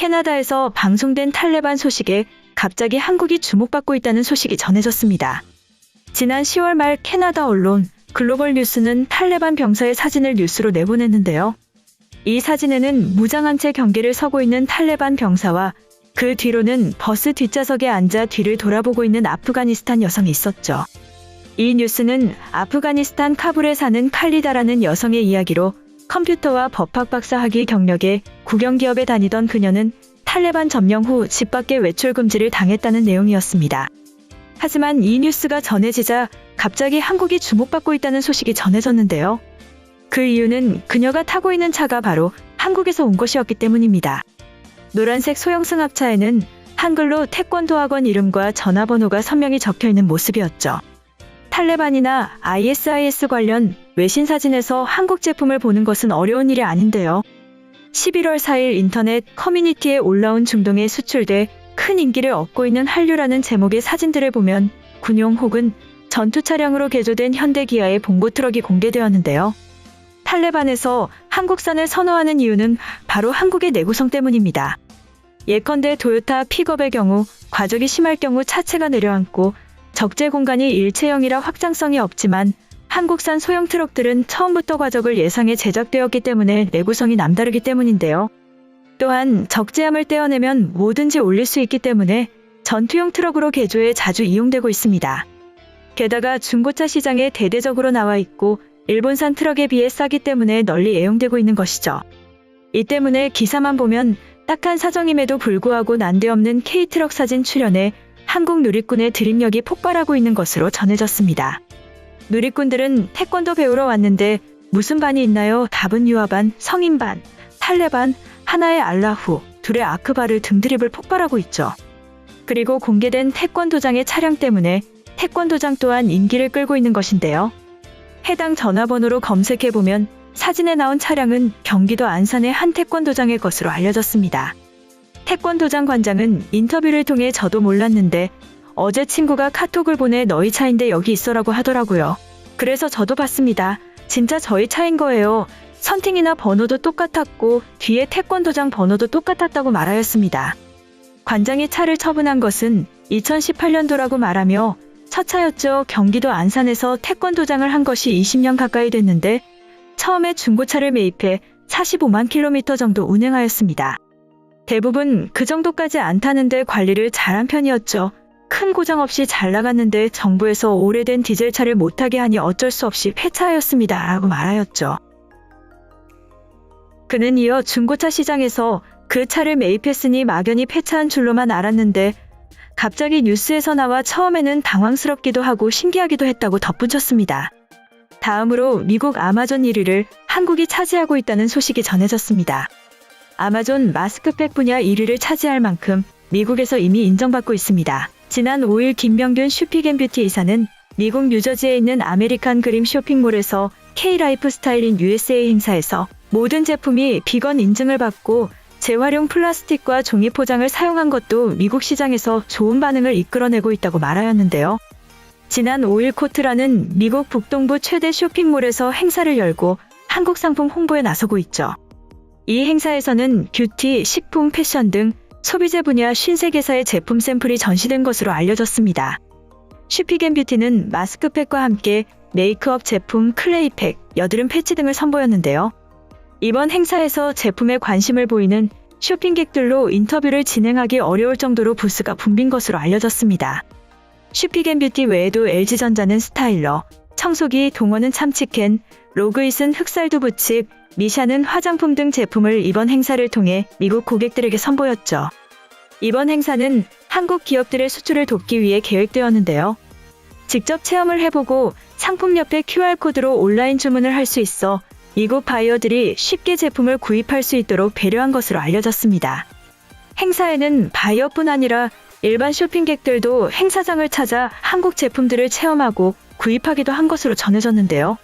캐나다에서 방송된 탈레반 소식에 갑자기 한국이 주목받고 있다는 소식이 전해졌습니다. 지난 10월 말 캐나다 언론 글로벌 뉴스는 탈레반 병사의 사진을 뉴스로 내보냈는데요. 이 사진에는 무장한 채 경계를 서고 있는 탈레반 병사와 그 뒤로는 버스 뒷좌석에 앉아 뒤를 돌아보고 있는 아프가니스탄 여성이 있었죠. 이 뉴스는 아프가니스탄 카불에 사는 칼리다라는 여성의 이야기로 컴퓨터와 법학 박사 학위 경력에 국영기업에 다니던 그녀는 탈레반 점령 후 집 밖에 외출 금지를 당했다는 내용이었습니다. 하지만 이 뉴스가 전해지자 갑자기 한국이 주목받고 있다는 소식이 전해졌는데요. 그 이유는 그녀가 타고 있는 차가 바로 한국에서 온 것이었기 때문입니다. 노란색 소형 승합차에는 한글로 태권도 학원 이름과 전화번호가 선명히 적혀있는 모습이었죠. 탈레반이나 ISIS 관련 외신 사진에서 한국 제품을 보는 것은 어려운 일이 아닌데요. 11월 4일 인터넷 커뮤니티에 올라온 중동에 수출돼 큰 인기를 얻고 있는 한류라는 제목의 사진들을 보면 군용 혹은 전투 차량으로 개조된 현대 기아의 봉고 트럭이 공개되었는데요. 탈레반에서 한국산을 선호하는 이유는 바로 한국의 내구성 때문입니다. 예컨대 도요타 픽업의 경우 과적이 심할 경우 차체가 내려앉고 적재 공간이 일체형이라 확장성이 없지만 한국산 소형 트럭들은 처음부터 과적을 예상해 제작되었기 때문에 내구성이 남다르기 때문인데요. 또한 적재함을 떼어내면 뭐든지 올릴 수 있기 때문에 전투용 트럭으로 개조해 자주 이용되고 있습니다. 게다가 중고차 시장에 대대적으로 나와 있고 일본산 트럭에 비해 싸기 때문에 널리 애용되고 있는 것이죠. 이 때문에 기사만 보면 딱한 사정임에도 불구하고 난데없는 K트럭 사진 출연에 한국 누리꾼의 드립력이 폭발하고 있는 것으로 전해졌습니다. 누리꾼들은 태권도 배우러 왔는데 무슨 반이 있나요? 답은 유아반, 성인반, 탈레반, 하나의 알라후, 둘의 아크바르 등 드립을 폭발하고 있죠. 그리고 공개된 태권도장의 차량 때문에 태권도장 또한 인기를 끌고 있는 것인데요. 해당 전화번호로 검색해보면 사진에 나온 차량은 경기도 안산의 한 태권도장의 것으로 알려졌습니다. 태권도장 관장은 인터뷰를 통해 저도 몰랐는데 어제 친구가 카톡을 보내 너희 차인데 여기 있어라고 하더라고요. 그래서 저도 봤습니다. 진짜 저희 차인 거예요. 선팅이나 번호도 똑같았고 뒤에 태권도장 번호도 똑같았다고 말하였습니다. 관장이 차를 처분한 것은 2018년도라고 말하며 첫 차였죠. 경기도 안산에서 태권도장을 한 것이 20년 가까이 됐는데 처음에 중고차를 매입해 45만 킬로미터 정도 운행하였습니다. 대부분 그 정도까지 안 타는데 관리를 잘한 편이었죠. 큰 고장 없이 잘 나갔는데 정부에서 오래된 디젤차를 못 타게 하니 어쩔 수 없이 폐차하였습니다. 라고 말하였죠. 그는 이어 중고차 시장에서 그 차를 매입했으니 막연히 폐차한 줄로만 알았는데 갑자기 뉴스에서 나와 처음에는 당황스럽기도 하고 신기하기도 했다고 덧붙였습니다. 다음으로 미국 아마존 1위를 한국이 차지하고 있다는 소식이 전해졌습니다. 아마존 마스크팩 분야 1위를 차지할 만큼 미국에서 이미 인정받고 있습니다. 지난 5일 김병균 슈픽앤뷰티 이사는 미국 뉴저지에 있는 아메리칸 그림 쇼핑몰에서 K-라이프 스타일인 USA 행사에서 모든 제품이 비건 인증을 받고 재활용 플라스틱과 종이 포장을 사용한 것도 미국 시장에서 좋은 반응을 이끌어내고 있다고 말하였는데요. 지난 5일 코트라는 미국 북동부 최대 쇼핑몰에서 행사를 열고 한국 상품 홍보에 나서고 있죠. 이 행사에서는 뷰티, 식품, 패션 등 소비재 분야 53개사의 제품 샘플이 전시된 것으로 알려졌습니다. 슈픽앤뷰티는 마스크팩과 함께 메이크업 제품, 클레이팩, 여드름 패치 등을 선보였는데요. 이번 행사에서 제품에 관심을 보이는 쇼핑객들로 인터뷰를 진행하기 어려울 정도로 부스가 붐빈 것으로 알려졌습니다. 슈픽앤뷰티 외에도 LG전자는 스타일러, 청소기, 동원은 참치캔, 로그잇은 흑살두부칩, 미샤는 화장품 등 제품을 이번 행사를 통해 미국 고객들에게 선보였죠. 이번 행사는 한국 기업들의 수출을 돕기 위해 계획되었는데요. 직접 체험을 해보고 상품 옆에 QR코드로 온라인 주문을 할 수 있어 미국 바이어들이 쉽게 제품을 구입할 수 있도록 배려한 것으로 알려졌습니다. 행사에는 바이어뿐 아니라 일반 쇼핑객들도 행사장을 찾아 한국 제품들을 체험하고 구입하기도 한 것으로 전해졌는데요.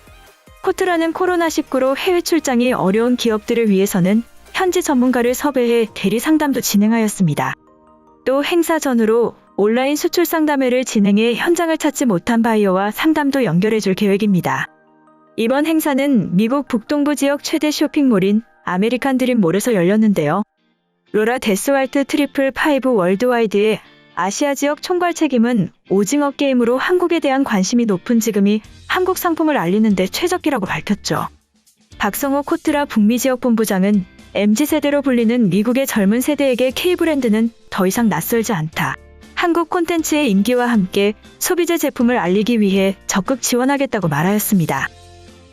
코트라는 코로나19로 해외 출장이 어려운 기업들을 위해서는 현지 전문가를 섭외해 대리 상담도 진행하였습니다. 또 행사 전후로 온라인 수출 상담회를 진행해 현장을 찾지 못한 바이어와 상담도 연결해줄 계획입니다. 이번 행사는 미국 북동부 지역 최대 쇼핑몰인 아메리칸 드림몰에서 열렸는데요. 로라 데스왈트 트리플 파이브 월드와이드의 아시아 지역 총괄 책임은 오징어 게임으로 한국에 대한 관심이 높은 지금이 한국 상품을 알리는 데 최적기라고 밝혔죠. 박성호 코트라 북미 지역 본부장은 MZ세대로 불리는 미국의 젊은 세대에게 K브랜드는 더 이상 낯설지 않다. 한국 콘텐츠의 인기와 함께 소비재 제품을 알리기 위해 적극 지원하겠다고 말하였습니다.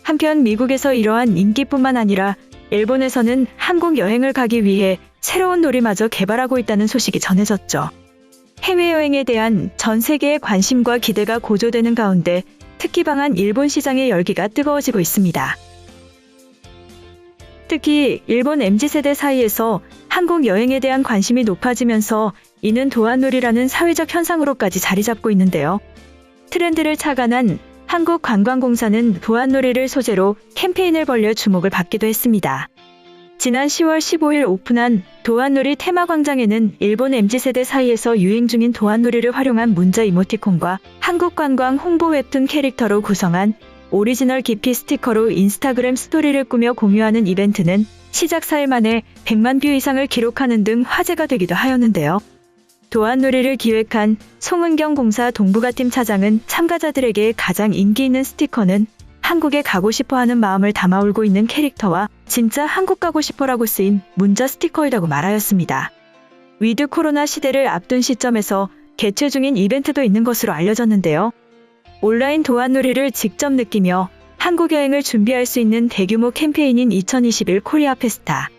한편 미국에서 이러한 인기뿐만 아니라 일본에서는 한국 여행을 가기 위해 새로운 놀이마저 개발하고 있다는 소식이 전해졌죠. 해외여행에 대한 전 세계의 관심과 기대가 고조되는 가운데 특히 방한 일본 시장의 열기가 뜨거워지고 있습니다. 특히 일본 MZ세대 사이에서 한국 여행에 대한 관심이 높아지면서 이는 도안놀이라는 사회적 현상으로까지 자리 잡고 있는데요. 트렌드를 착안한 한국관광공사는 도안놀이를 소재로 캠페인을 벌여 주목을 받기도 했습니다. 지난 10월 15일 오픈한 도안놀이 테마광장에는 일본 MZ세대 사이에서 유행 중인 도안놀이를 활용한 문자 이모티콘과 한국관광 홍보 웹툰 캐릭터로 구성한 오리지널 기피 스티커로 인스타그램 스토리를 꾸며 공유하는 이벤트는 시작 4일 만에 100만 뷰 이상을 기록하는 등 화제가 되기도 하였는데요. 도안놀이를 기획한 송은경 공사 동북아팀 차장은 참가자들에게 가장 인기 있는 스티커는 한국에 가고 싶어하는 마음을 담아 울고 있는 캐릭터와 진짜 한국 가고 싶어라고 쓰인 문자 스티커이라고 말하였습니다. 위드 코로나 시대를 앞둔 시점에서 개최 중인 이벤트도 있는 것으로 알려졌는데요. 온라인 도안놀이를 직접 느끼며 한국 여행을 준비할 수 있는 대규모 캠페인인 2021 코리아 페스타.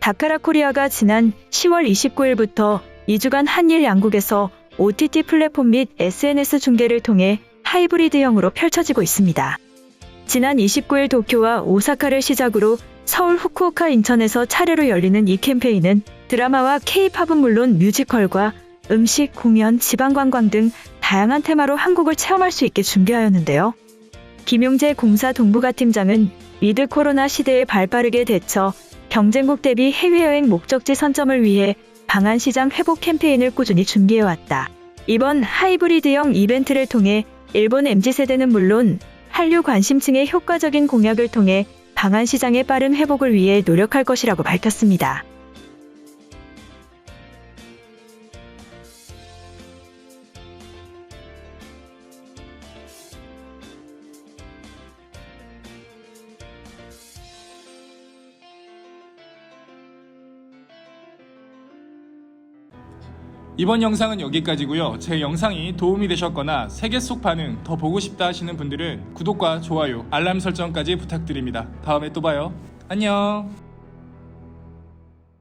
다카라 코리아가 지난 10월 29일부터 2주간 한일 양국에서 OTT 플랫폼 및 SNS 중계를 통해 하이브리드형으로 펼쳐지고 있습니다. 지난 29일 도쿄와 오사카를 시작으로 서울, 후쿠오카, 인천에서 차례로 열리는 이 캠페인은 드라마와 K-팝은 물론 뮤지컬과 음식, 공연, 지방관광 등 다양한 테마로 한국을 체험할 수 있게 준비하였는데요. 김용재 공사 동북아 팀장은 위드 코로나 시대에 발빠르게 대처, 경쟁국 대비 해외여행 목적지 선점을 위해 방한시장 회복 캠페인을 꾸준히 준비해왔다. 이번 하이브리드형 이벤트를 통해 일본 MZ세대는 물론 한류 관심층의 효과적인 공약을 통해 방한시장의 빠른 회복을 위해 노력할 것이라고 밝혔습니다. 이번 영상은 여기까지고요. 제 영상이 도움이 되셨거나 세계 속 반응 더 보고 싶다 하시는 분들은 구독과 좋아요, 알람 설정까지 부탁드립니다. 다음에 또 봐요. 안녕.